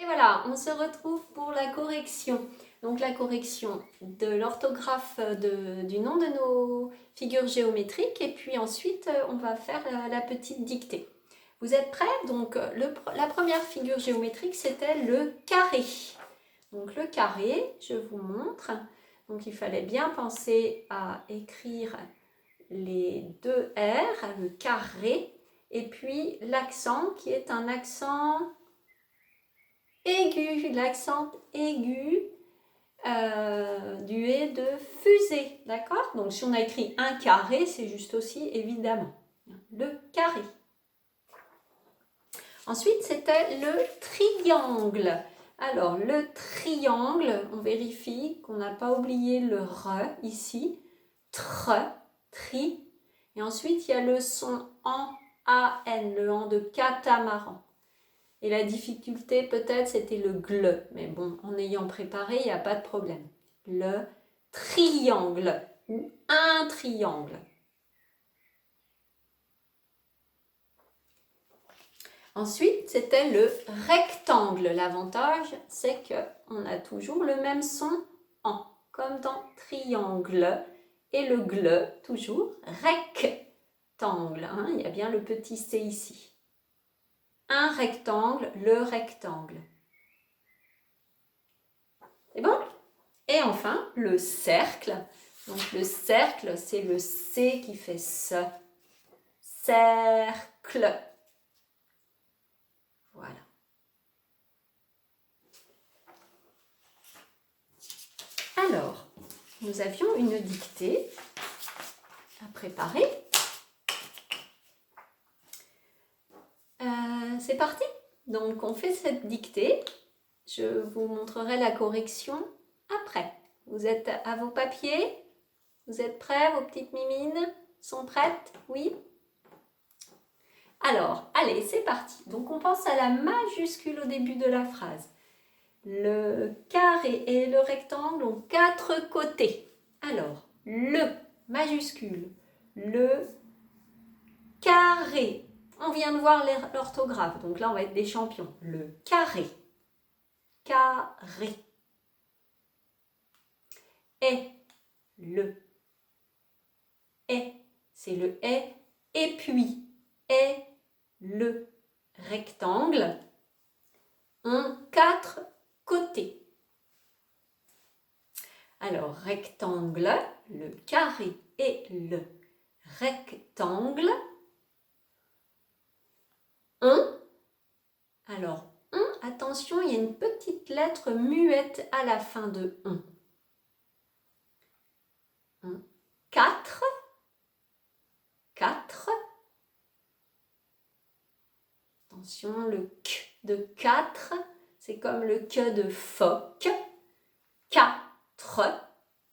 Et voilà, on se retrouve pour la correction. Donc la correction de l'orthographe du nom de nos figures géométriques et puis ensuite on va faire la petite dictée. Vous êtes prêts? Donc la première figure géométrique c'était le carré. Donc le carré, je vous montre. Donc il fallait bien penser à écrire les deux R, le carré, et puis l'accent qui est un accent aigu, l'accent aigu du et de fusée, d'accord? Donc si on a écrit un carré, c'est juste aussi évidemment le carré. Ensuite, c'était le triangle. Alors, le triangle, on vérifie qu'on n'a pas oublié le R ici. Tri. Et ensuite, il y a le son en, an, le en de catamaran. Et la difficulté, peut-être, c'était le gle. Mais bon, en ayant préparé, il n'y a pas de problème. Le triangle ou un triangle. Ensuite, c'était le rectangle. L'avantage, c'est qu'on a toujours le même son en, comme dans triangle. Et le gle, toujours rectangle. Hein, il y a bien le petit C ici. Un rectangle, le rectangle. C'est bon? Et enfin, le cercle. Donc le cercle, c'est le C qui fait ce. Cercle. Voilà. Alors, nous avions une dictée à préparer. C'est parti. Donc, on fait cette dictée. Je vous montrerai la correction après. Vous êtes à vos papiers? Vous êtes prêts? Vos petites mimines sont prêtes? Oui? Alors, allez, c'est parti. Donc, on pense à la majuscule au début de la phrase. Le carré et le rectangle ont 4 côtés. Alors, le majuscule, le carré. On vient de voir l'orthographe, donc là, on va être des champions. Le carré. Carré. Et le. Et, c'est le et. Et puis, et le rectangle ont 4 côtés. Alors, rectangle, le carré et le rectangle ont. Alors, on, attention, il y a une petite lettre muette à la fin de on. 4. 4. Attention, le k de 4, c'est comme le que de phoque. 4.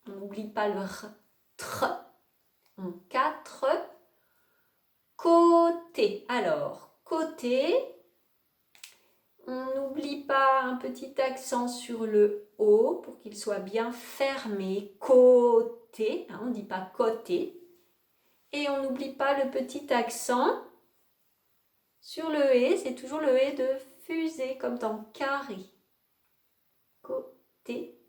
On n'oublie pas le r. Tr. 4 côtés. Alors, côté, on n'oublie pas un petit accent sur le O pour qu'il soit bien fermé. Côté, hein, on ne dit pas côté. Et on n'oublie pas le petit accent sur le E, c'est toujours le E de fusée, comme dans carré. Côté.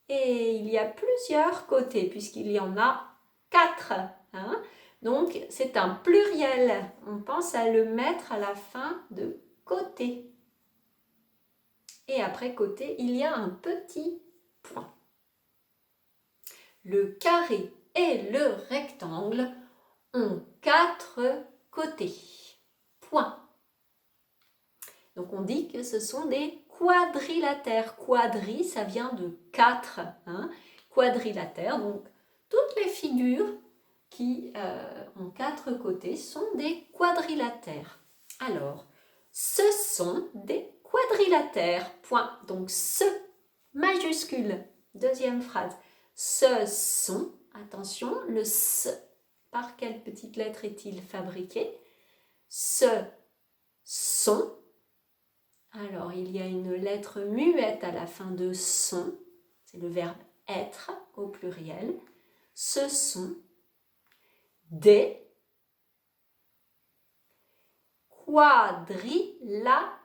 Et il y a plusieurs côtés, puisqu'il y en a 4. Hein? Donc, c'est un pluriel. On pense à le mettre à la fin de côté. Et après côté, il y a un petit point. Le carré et le rectangle ont 4 côtés. Point. Donc, on dit que ce sont des quadrilatères. Quadri, ça vient de 4. Hein? Quadrilatères, donc toutes les figures qui ont 4 côtés sont des quadrilatères. Alors, ce sont des quadrilatères. Point. Donc, ce majuscule. Deuxième phrase. Ce sont, attention, le ce, par quelle petite lettre est-il fabriqué? Ce sont. Alors, il y a une lettre muette à la fin de son. C'est le verbe être au pluriel. Ce sont des quadrilatères.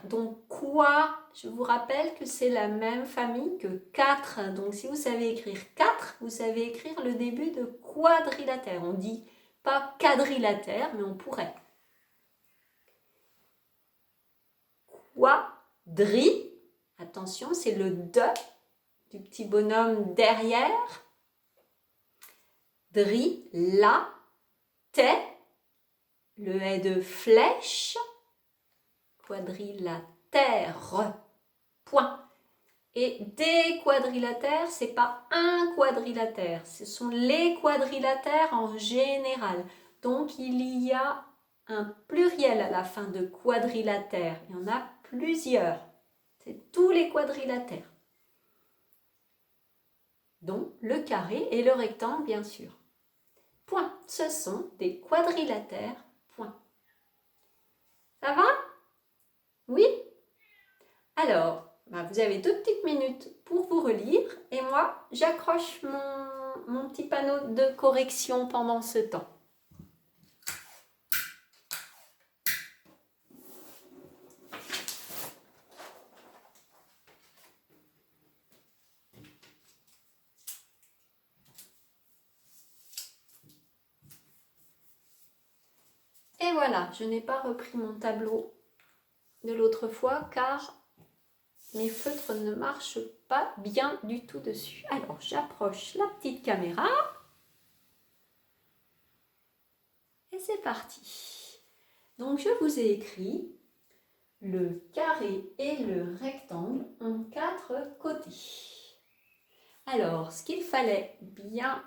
Donc, quoi? Je vous rappelle que c'est la même famille que 4. Donc, si vous savez écrire 4, vous savez écrire le début de quadrilatère. On dit pas quadrilatère, mais on pourrait. Quadri. Attention, c'est le de du petit bonhomme derrière. Dri, la, te. Le est de flèche. Quadrilatère. Point. Et des quadrilatères, c'est pas un quadrilatère, ce sont les quadrilatères en général. Donc il y a un pluriel à la fin de quadrilatère. Il y en a plusieurs. C'est tous les quadrilatères. Donc le carré et le rectangle, bien sûr. Point. Ce sont des quadrilatères. Point. Ça va? Oui? Alors, vous avez 2 petites minutes pour vous relire et moi, j'accroche mon petit panneau de correction pendant ce temps. Et voilà, je n'ai pas repris mon tableau de l'autre fois car mes feutres ne marchent pas bien du tout dessus. Alors, j'approche la petite caméra. Et c'est parti. Donc, je vous ai écrit le carré et le rectangle ont 4 côtés. Alors, ce qu'il fallait bien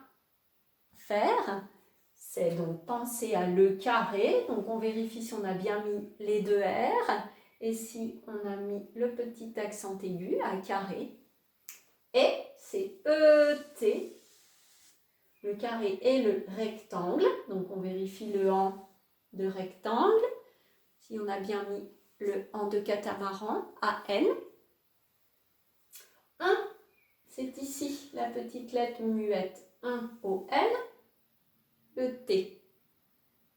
faire, c'est donc penser à le carré. Donc, on vérifie si on a bien mis les 2 R. Et si on a mis le petit accent aigu à carré, et c'est ET, le carré et le rectangle. Donc on vérifie le en de rectangle, si on a bien mis le en de catamaran, AN. 1, c'est ici la petite lettre muette, 1 au N, ET.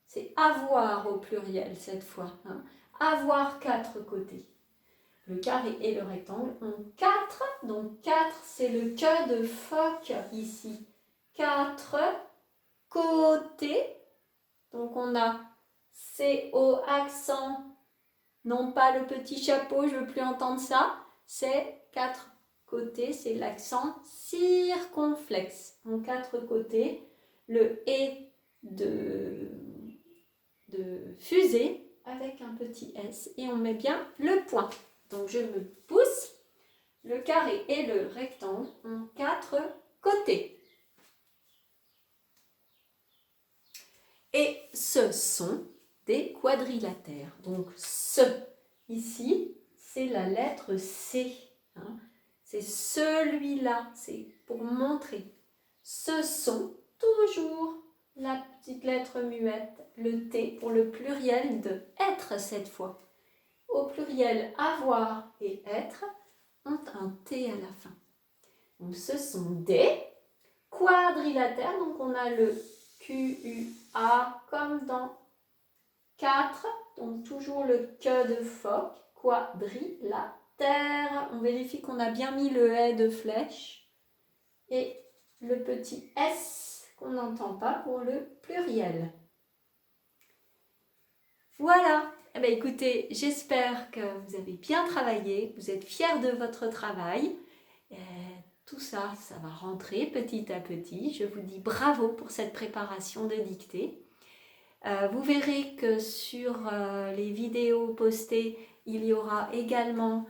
C'est avoir au pluriel cette fois. Hein. Avoir 4 côtés. Le carré et le rectangle ont 4. Donc 4, c'est le queue de phoque ici. 4 côtés. Donc on a CO accent. Non pas le petit chapeau, je ne veux plus entendre ça. C'est 4 côtés, c'est l'accent circonflexe. Donc 4 côtés. Le et de fusée avec un petit S et on met bien le point. Donc je me pousse, le carré et le rectangle ont 4 côtés. Et ce sont des quadrilatères. Donc ce, ici, c'est la lettre C. Hein. C'est celui-là, c'est pour montrer. Ce sont toujours la petite lettre muette, le T pour le pluriel de être cette fois. Au pluriel avoir et être ont un T à la fin. Donc ce sont des quadrilatères. Donc on a le QUA comme dans 4. Donc toujours le que de phoque. Quadrilatère. On vérifie qu'on a bien mis le est de flèche. Et le petit S qu'on n'entend pas pour le pluriel. Voilà. Eh bien, écoutez, j'espère que vous avez bien travaillé, que vous êtes fiers de votre travail. Tout ça, ça va rentrer petit à petit. Je vous dis bravo pour cette préparation de dictée. Vous verrez que sur les vidéos postées, il y aura également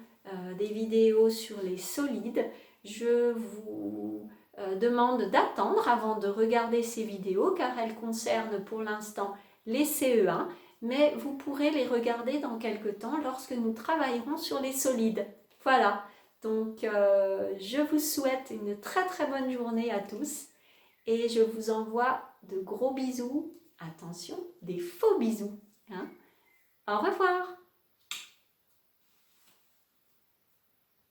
des vidéos sur les solides. Je vous demande d'attendre avant de regarder ces vidéos car elles concernent pour l'instant les CE1. Mais vous pourrez les regarder dans quelques temps lorsque nous travaillerons sur les solides. Voilà, donc je vous souhaite une très très bonne journée à tous et je vous envoie de gros bisous. Attention, des faux bisous. Hein. Au revoir.